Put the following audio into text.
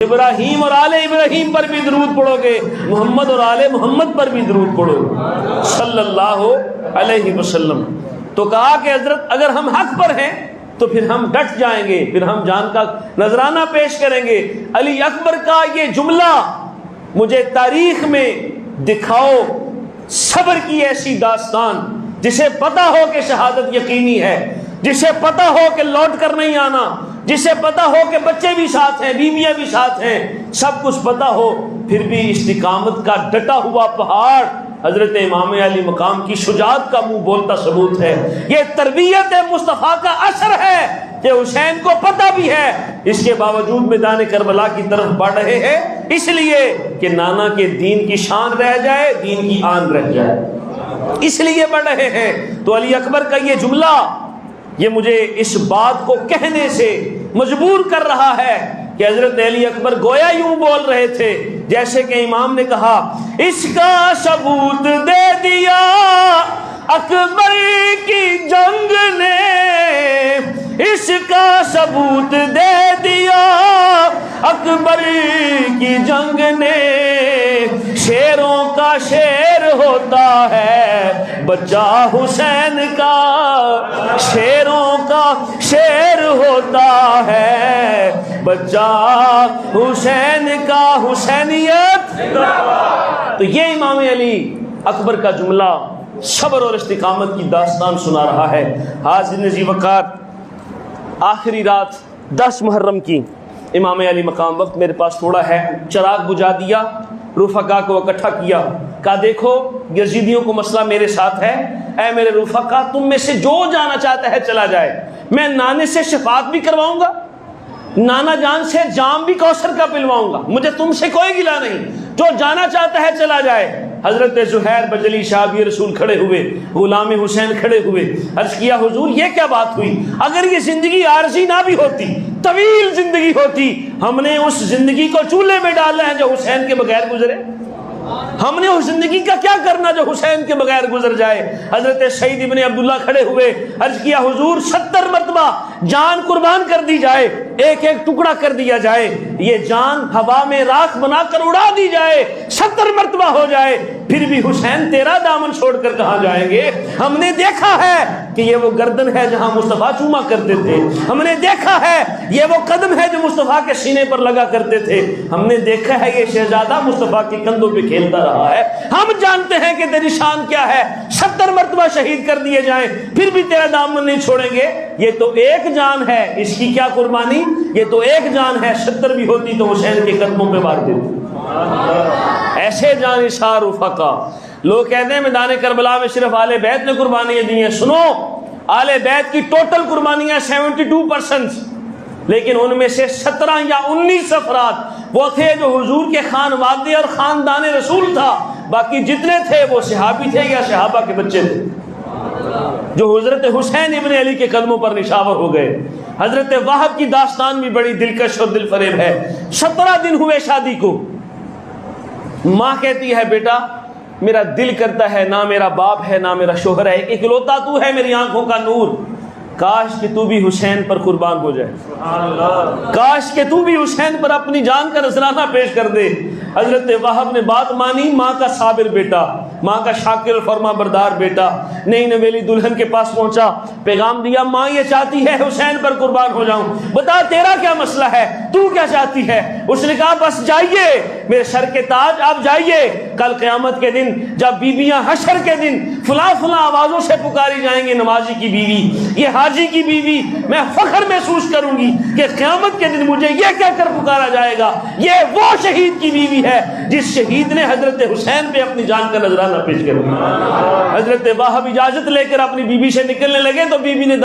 ابراہیم اور آل ابراہیم پر بھی درود پڑھو گے، محمد اور آل محمد پر بھی درود پڑھو گے صلی اللہ علیہ وسلم۔ تو کہا کہ حضرت اگر ہم حق پر ہیں تو پھر ہم ڈٹ جائیں گے، پھر ہم جان کا نذرانہ پیش کریں گے۔ علی اکبر کا یہ جملہ مجھے تاریخ میں دکھاؤ صبر کی ایسی داستان جسے پتا ہو کہ شہادت یقینی ہے، جسے پتا ہو کہ لوٹ کر نہیں آنا، جسے پتا ہو کہ بچے بھی ساتھ ہیں، بیویاں بھی ساتھ ہیں، سب کچھ پتا ہو، پھر بھی استقامت کا ڈٹا ہوا پہاڑ حضرت امام علی مقام کی شجاعت کا منہ بولتا ثبوت ہے۔ یہ تربیت مصطفیٰ کا اثر ہے کہ حسین کو پتہ بھی ہے، اس کے باوجود میدان کربلا کی طرف بڑھ رہے ہیں، اس لیے کہ نانا کے دین کی شان رہ جائے، دین کی آن رہ جائے، اس لیے بڑھ رہے ہیں۔ تو علی اکبر کا یہ جملہ یہ مجھے اس بات کو کہنے سے مجبور کر رہا ہے کہ حضرت علی اکبر گویا یوں بول رہے تھے جیسے کہ امام نے کہا، اس کا ثبوت دے دیا اکبر کی جنگ نے، اس کا ثبوت دے دیا اکبر کی جنگ نے، شیروں کا شیر ہوتا ہے بچہ حسین کا، شیروں کا شیر ہوتا ہے بچہ حسین کا، حسینیت۔ تو یہ امام علی اکبر کا جملہ صبر اور استقامت کی داستان سنا رہا ہے۔ حاضرین عزیز وقار، آخری رات 10 محرم کی امام علی مقام، وقت میرے پاس تھوڑا ہے، چراغ بجھا دیا، رفقا کو اکٹھا کیا، کہا دیکھو یزیدیوں کو مسئلہ میرے ساتھ ہے، اے میرے رفقا تم میں سے جو جانا چاہتا ہے چلا جائے، میں نانے سے شفاعت بھی کرواؤں گا، نانا جان سے جام بھی کوثر کا پلواؤں گا، مجھے تم سے کوئی گلا نہیں، جو جانا چاہتا ہے چلا جائے۔ حضرت زہیر بجلی شابی رسول کھڑے ہوئے، غلام حسین کھڑے ہوئے، عرض کیا حضور یہ کیا بات ہوئی؟ اگر یہ زندگی عارضی نہ بھی ہوتی، طویل زندگی ہوتی، ہم نے اس زندگی کو چولہے میں ڈالا ہے جو حسین کے بغیر گزرے، ہم نے اس زندگی کا کیا کرنا جو حسین کے بغیر گزر جائے؟ حضرت سعید ابن عبداللہ کھڑے ہوئے، عرض کیا حضور 70 مرتبہ جان قربان کر دی جائے، ایک ایک ٹکڑا کر دیا جائے، یہ جان ہوا میں راکھ بنا کر اڑا دی جائے، 70 مرتبہ ہو جائے، پھر بھی حسین تیرا دامن چھوڑ کر کہاں جائیں گے؟ ہم نے دیکھا ہے کہ یہ وہ گردن ہے جہاں مصطفیٰ چوما کرتے تھے، ہم نے دیکھا ہے یہ وہ قدم ہے جو مصطفیٰ کے سینے پر لگا کرتے تھے، ہم نے دیکھا ہے یہ شہزادہ مصطفیٰ کے کندھوں پہ کھیلتا رہا ہے، ہم جانتے ہیں کہ تیری شان کیا ہے، 70 مرتبہ شہید کر دیے جائیں پھر بھی تیرا دامن نہیں چھوڑیں گے۔ یہ تو ایک جان ہے، اس کی کیا قربانی؟ یہ تو ایک جان ہے، 70 بھی ہوتی تو حسین کے قدموں پہ مار دیتی۔ ایسے جان نثار رفقا، لوگ کہتے ہیں میدان کربلا میں صرف آل بیت نے قربانیاں دی ہیں، سنو آل بیت کی ٹوٹل قربانیاں 72%، لیکن ان میں سے 17 یا 19 افراد وہ تھے جو حضور کے خانوادے اور خاندان رسول تھا، باقی جتنے تھے وہ صحابی تھے یا صحابہ کے بچے تھے جو حضرت حسین ابن علی کے قدموں پر نشاور ہو گئے۔ حضرت وہب کی داستان بھی بڑی دلکش اور دل فریب ہے۔ 17 دن ہوئے شادی کو، ماں کہتی ہے بیٹا میرا دل کرتا ہے، نہ میرا باپ ہے نہ میرا شوہر ہے، ایک اکلوتا تو ہے میری آنکھوں کا نور، کاش کہ تو بھی حسین پر قربان ہو جائے، کاش کہ تو بھی حسین پر اپنی جان کا نذرانہ پیش کر دے۔ حضرت وہب نے بات مانی، ماں کا صابر بیٹا، ماں کا شاکر اور فرما بردار بیٹا نئی نویلی دلہن کے پاس پہنچا، پیغام دیا ماں یہ چاہتی ہے حسین پر قربان ہو جاؤں، بتا تیرا کیا مسئلہ ہے، تو کیا چاہتی ہے؟ اس نے کہا بس جائیے میرے سر کے تاج، آپ جائیے، کل قیامت کے دن جب بیویاں حشر کے دن فلاں فلاں آوازوں سے پکاری جائیں گے، نمازی کی بیوی، یہ حاجی کی بیوی، میں فخر محسوس کروں گی کہ قیامت کے دن مجھے یہ کہہ کر پکارا جائے گا یہ وہ شہید کی بیوی ہے جس شہید نے حضرت حسین پہ اپنی جان کا نذرانہ پیش کر دیا۔ حضرت وہب اجازت لے کر اپنی بیوی سے نکلنے لگے تو بیوی نے